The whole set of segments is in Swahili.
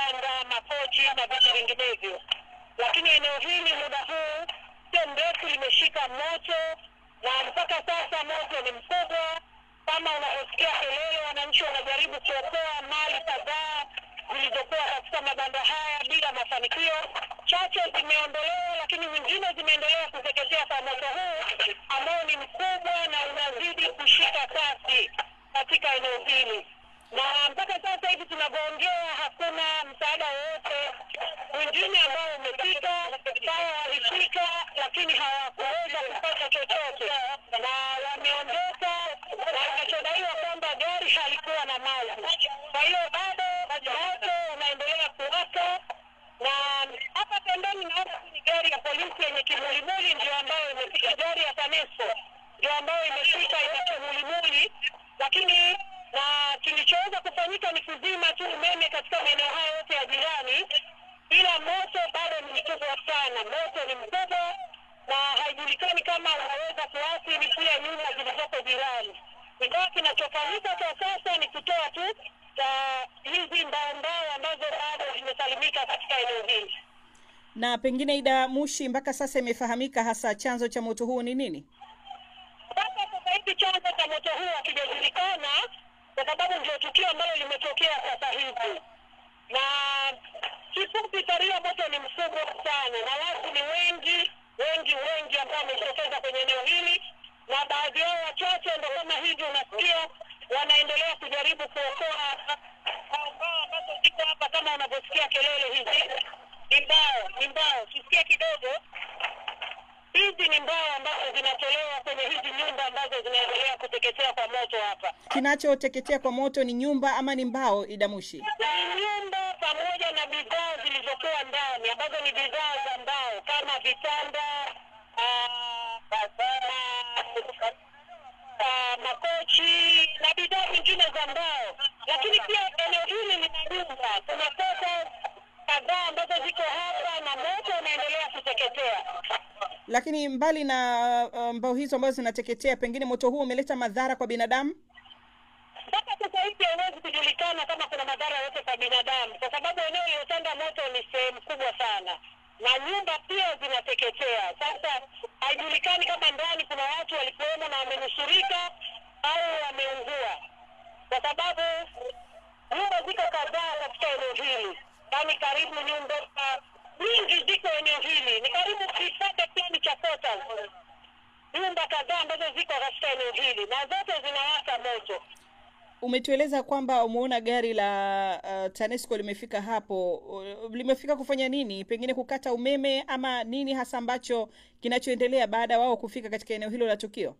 vitanda, makochi na vitu vinginevyo. Lakini eneo hili muda huu sio mrefu limeshika moto, na mpaka sasa moto ni mkubwa. Kama unaposikia kelele, wananchi wanajaribu kuokoa mali kadhaa zilizokuwa katika mabanda haya bila mafanikio. Chache zimeondolewa, lakini nyingine zimeendelea kuteketea kwa moto huu ambao ni mkubwa na unazidi kushika kasi katika eneo hili. Na mpaka sasa hivi tunavyoongea hakuna msaada wowote mwingine ambao umefika. Sawa, walifika lakini hawakuweza kupata chochote na wameondoka, na inachodaiwa kwamba gari halikuwa na maji. Kwa hiyo bado moto unaendelea kuwaka, na hapa pembeni naona ni gari ya polisi yenye kimulimuli ndio ambayo imefika, gari ya TANESCO ndio ambayo imefika ina kimulimuli, lakini na kilichoweza kufanyika ni kuzima tu umeme katika maeneo haya yote ya jirani, ila moto bado ni mkubwa sana. Moto ni mkubwa na haijulikani kama unaweza kuathiri pia nyumba zilizoko jirani. Ingawa kinachofanyika kwa sasa ni kutoa tu hizi mbao ambazo bado zimesalimika katika eneo hili. Na pengine Ida Mushi, mpaka sasa imefahamika hasa chanzo cha moto huu ni nini? Sasa hivi chanzo cha moto huu hakijajulikana, kwa sababu ndio tukio ambalo limetokea sasa hivi. Na kifupi, taria moto ni mkubwa sana na watu ni wengi ambao wamejitokeza kwenye eneo hili, na baadhi yao wachache ndio kama hivi unasikia wanaendelea kujaribu kuokoa mbao ambazo ziko hapa. Kama unavyosikia kelele hizi ni mbao, kisikia kidogo, hizi ni mbao ambazo zinatolewa kwenye hizi nyumba ambazo zinaendelea kuteketea kwa moto hapa. Kinachoteketea kwa moto ni nyumba ama ni mbao, Ida Mushi? Ni nyumba pamoja na bidhaa zilizokuwa ndani ambazo ni bidhaa za mbao kama vitanda, makochi na bidhaa nyingine za mbao. Lakini pia eneo hili lina nyumba, kuna kota kadhaa ambazo ziko hapa na moto unaendelea kuteketea. Lakini mbali na mbao hizo ambazo zinateketea, pengine moto huu umeleta madhara kwa binadamu? Sasa hivi haiwezi kujulikana kama kuna madhara yote kwa binadamu, kwa sababu eneo lilotanda moto ni sehemu kubwa sana na nyumba pia zinateketea. Sasa haijulikani kama ndani kuna watu walikuwemo na wamenusurika au wameungua, kwa sababu nyumba ziko kadhaa katika eneo hili. Yaani karibu nyumba nyingi ziko eneo hili, ni karibu kipande fulani cha kota, nyumba kadhaa ambazo ziko katika eneo hili na zote zinawaka moto. Umetueleza kwamba umeona gari la TANESCO limefika hapo. Limefika kufanya nini? Pengine kukata umeme ama nini hasa ambacho kinachoendelea baada wao kufika katika eneo hilo la tukio?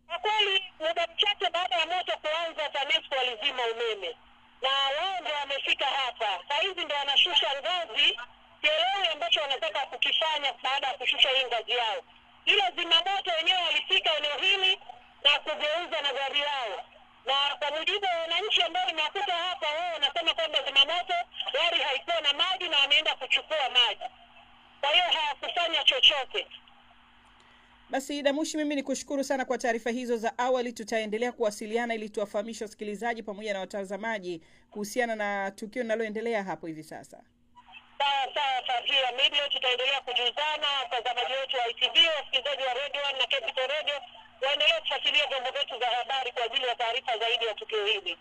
Kwa kweli muda mchache baada ya moto kuanza, TANESCO walizima umeme na wao ndio wamefika hapa. Sasa hivi ndio wanashusha ngazi, kielewi ambacho wanataka kukifanya baada ya kushusha hii ngazi yao. Ila zimamoto wenyewe walifika eneo hili na kugeuza na gari yao. Na kwa mujibu wa wananchi ambao nimewakuta hapa, wao wanasema kwamba zimamoto gari haikuwa na maji na wameenda kuchukua maji. Kwa hiyo hawakufanya chochote. Basi Ida Mushi, mimi nikushukuru sana kwa taarifa hizo za awali. Tutaendelea kuwasiliana ili tuwafahamishe wasikilizaji pamoja na watazamaji kuhusiana na tukio linaloendelea hapo hivi sasa. Sawa, Fadhila. Mimi tutaendelea kujuzana, watazamaji wetu wa ITV, wasikilizaji wa Radio 1 na Capital Radio waendelee kufuatilia vyombo vyetu vya habari kwa ajili ya taarifa zaidi ya tukio hili.